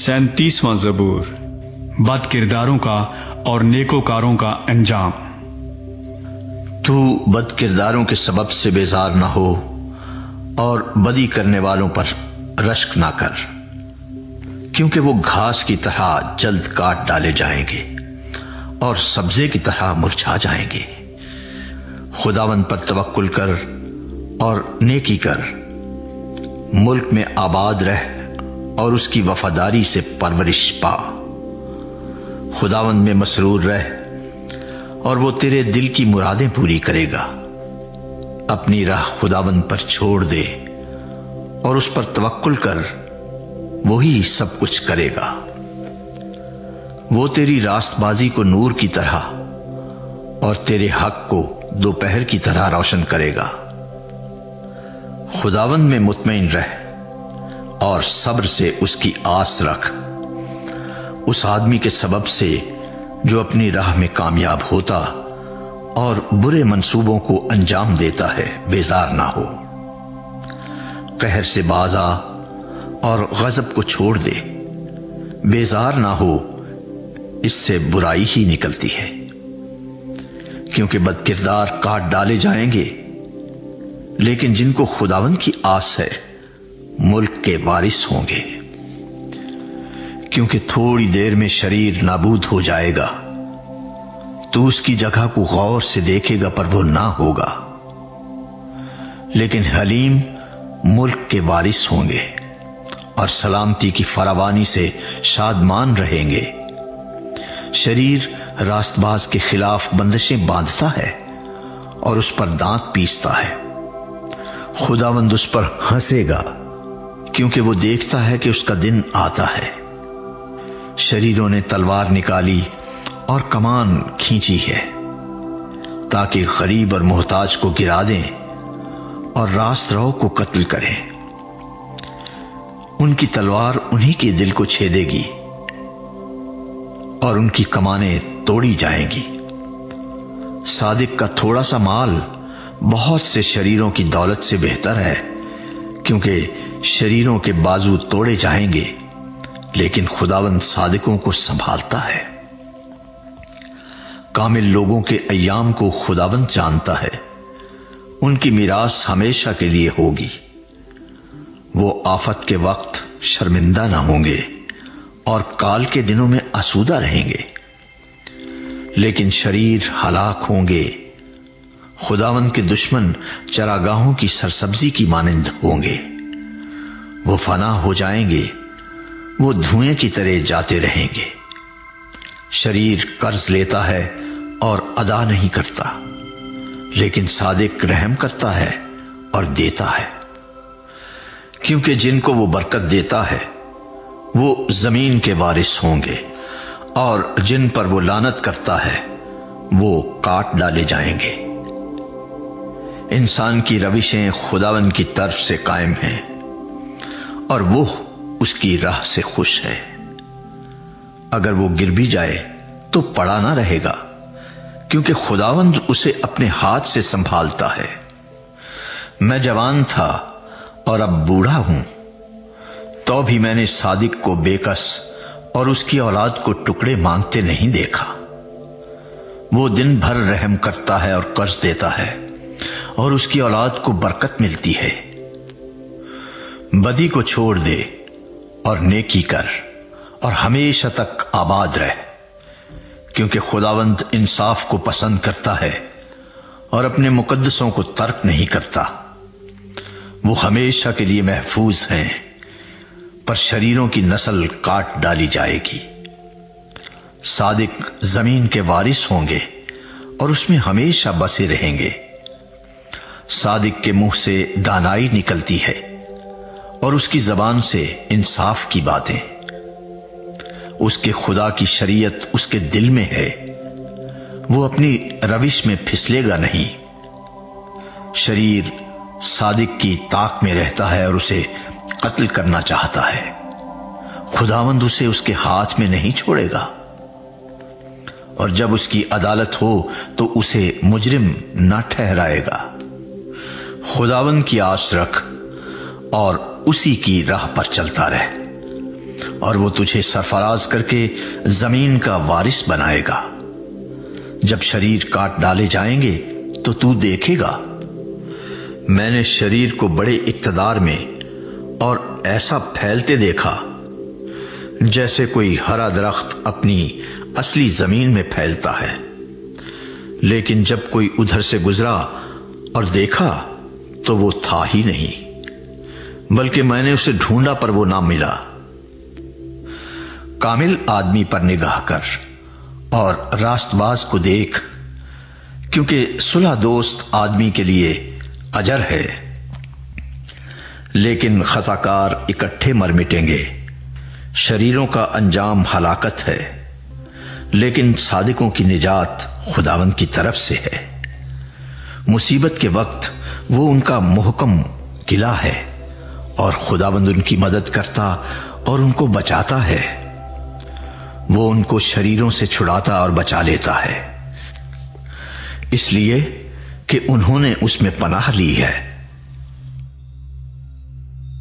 37واں زبور، بد کرداروں کا اور نیکوکاروں کا انجام۔ تو بد کرداروں کے سبب سے بیزار نہ ہو اور بدی کرنے والوں پر رشک نہ کر، کیونکہ وہ گھاس کی طرح جلد کاٹ ڈالے جائیں گے اور سبزے کی طرح مرجھا جائیں گے۔ خداوند پر توکل کر اور نیکی کر، ملک میں آباد رہ اور اس کی وفاداری سے پرورش پا۔ خداوند میں مسرور رہ اور وہ تیرے دل کی مرادیں پوری کرے گا۔ اپنی راہ خداوند پر چھوڑ دے اور اس پر توکل کر، وہی سب کچھ کرے گا۔ وہ تیری راست بازی کو نور کی طرح اور تیرے حق کو دوپہر کی طرح روشن کرے گا۔ خداوند میں مطمئن رہ اور صبر سے اس کی آس رکھ۔ اس آدمی کے سبب سے جو اپنی راہ میں کامیاب ہوتا اور برے منصوبوں کو انجام دیتا ہے، بیزار نہ ہو۔ قہر سے باز آ اور غضب کو چھوڑ دے، بیزار نہ ہو، اس سے برائی ہی نکلتی ہے۔ کیونکہ بد کردار کاٹ ڈالے جائیں گے، لیکن جن کو خداوند کی آس ہے ملک کے وارث ہوں گے۔ کیونکہ تھوڑی دیر میں شریر نابود ہو جائے گا، تو اس کی جگہ کو غور سے دیکھے گا پر وہ نہ ہوگا، لیکن حلیم ملک کے وارث ہوں گے اور سلامتی کی فراوانی سے شادمان رہیں گے۔ شریر راست باز کے خلاف بندشیں باندھتا ہے اور اس پر دانت پیستا ہے۔ خداوند اس پر ہنسے گا، کیونکہ وہ دیکھتا ہے کہ اس کا دن آتا ہے۔ شریروں نے تلوار نکالی اور کمان کھینچی ہے، تاکہ غریب اور محتاج کو گرا دیں اور راست رو کو قتل کریں۔ ان کی تلوار انہی کے دل کو چھیدے گی اور ان کی کمانیں توڑی جائیں گی۔ صادق کا تھوڑا سا مال بہت سے شریروں کی دولت سے بہتر ہے، کیونکہ شریروں کے بازو توڑے جائیں گے، لیکن خداوند صادقوں کو سنبھالتا ہے۔ کامل لوگوں کے ایام کو خداوند جانتا ہے، ان کی میراث ہمیشہ کے لیے ہوگی۔ وہ آفت کے وقت شرمندہ نہ ہوں گے اور کال کے دنوں میں آسودہ رہیں گے، لیکن شریر ہلاک ہوں گے۔ خداوند کے دشمن چراگاہوں کی سرسبزی کی مانند ہوں گے، وہ فنا ہو جائیں گے، وہ دھوئیں کی طرح جاتے رہیں گے۔ شریر قرض لیتا ہے اور ادا نہیں کرتا، لیکن صادق رحم کرتا ہے اور دیتا ہے۔ کیونکہ جن کو وہ برکت دیتا ہے وہ زمین کے وارث ہوں گے، اور جن پر وہ لعنت کرتا ہے وہ کاٹ ڈالے جائیں گے۔ انسان کی روشیں خداوند کی طرف سے قائم ہیں، اور وہ اس کی راہ سے خوش ہے۔ اگر وہ گر بھی جائے تو پڑا نہ رہے گا، کیونکہ خداوند اسے اپنے ہاتھ سے سنبھالتا ہے۔ میں جوان تھا اور اب بوڑھا ہوں، تو بھی میں نے صادق کو بے کس اور اس کی اولاد کو ٹکڑے مانگتے نہیں دیکھا۔ وہ دن بھر رحم کرتا ہے اور قرض دیتا ہے، اور اس کی اولاد کو برکت ملتی ہے۔ بدی کو چھوڑ دے اور نیکی کر، اور ہمیشہ تک آباد رہ، کیونکہ خداوند انصاف کو پسند کرتا ہے اور اپنے مقدسوں کو ترک نہیں کرتا۔ وہ ہمیشہ کے لیے محفوظ ہیں، پر شریروں کی نسل کاٹ ڈالی جائے گی۔ صادق زمین کے وارث ہوں گے اور اس میں ہمیشہ بسے رہیں گے۔ صادق کے منہ سے دانائی نکلتی ہے اور اس کی زبان سے انصاف کی باتیں۔ اس کے خدا کی شریعت اس کے دل میں ہے، وہ اپنی روش میں پھسلے گا نہیں۔ شریر صادق کی طاق میں رہتا ہے اور اسے قتل کرنا چاہتا ہے، خداوند اسے اس کے ہاتھ میں نہیں چھوڑے گا۔ اور جب اس کی عدالت ہو تو اسے مجرم نہ ٹھہرائے گا۔ خداوند کی آس رکھ اور اسی کی راہ پر چلتا رہ، اور وہ تجھے سرفراز کر کے زمین کا وارث بنائے گا۔ جب شریر کاٹ ڈالے جائیں گے تو تو دیکھے گا، میں نے شریر کو بڑے اقتدار میں اور ایسا پھیلتے دیکھا جیسے کوئی ہرا درخت اپنی اصلی زمین میں پھیلتا ہے، لیکن جب کوئی ادھر سے گزرا اور دیکھا تو وہ تھا ہی نہیں، بلکہ میں نے اسے ڈھونڈا پر وہ نہ ملا۔ کامل آدمی پر نگاہ کر اور راست باز کو دیکھ، کیونکہ صلح دوست آدمی کے لیے اجر ہے، لیکن خطا کار اکٹھے مر مٹیں گے۔ شریروں کا انجام ہلاکت ہے، لیکن صادقوں کی نجات خداوند کی طرف سے ہے۔ مصیبت کے وقت وہ ان کا محکم قلعہ ہے، اور خداوند ان کی مدد کرتا اور ان کو بچاتا ہے۔ وہ ان کو شریروں سے چھڑاتا اور بچا لیتا ہے، اس لیے کہ انہوں نے اس میں پناہ لی ہے۔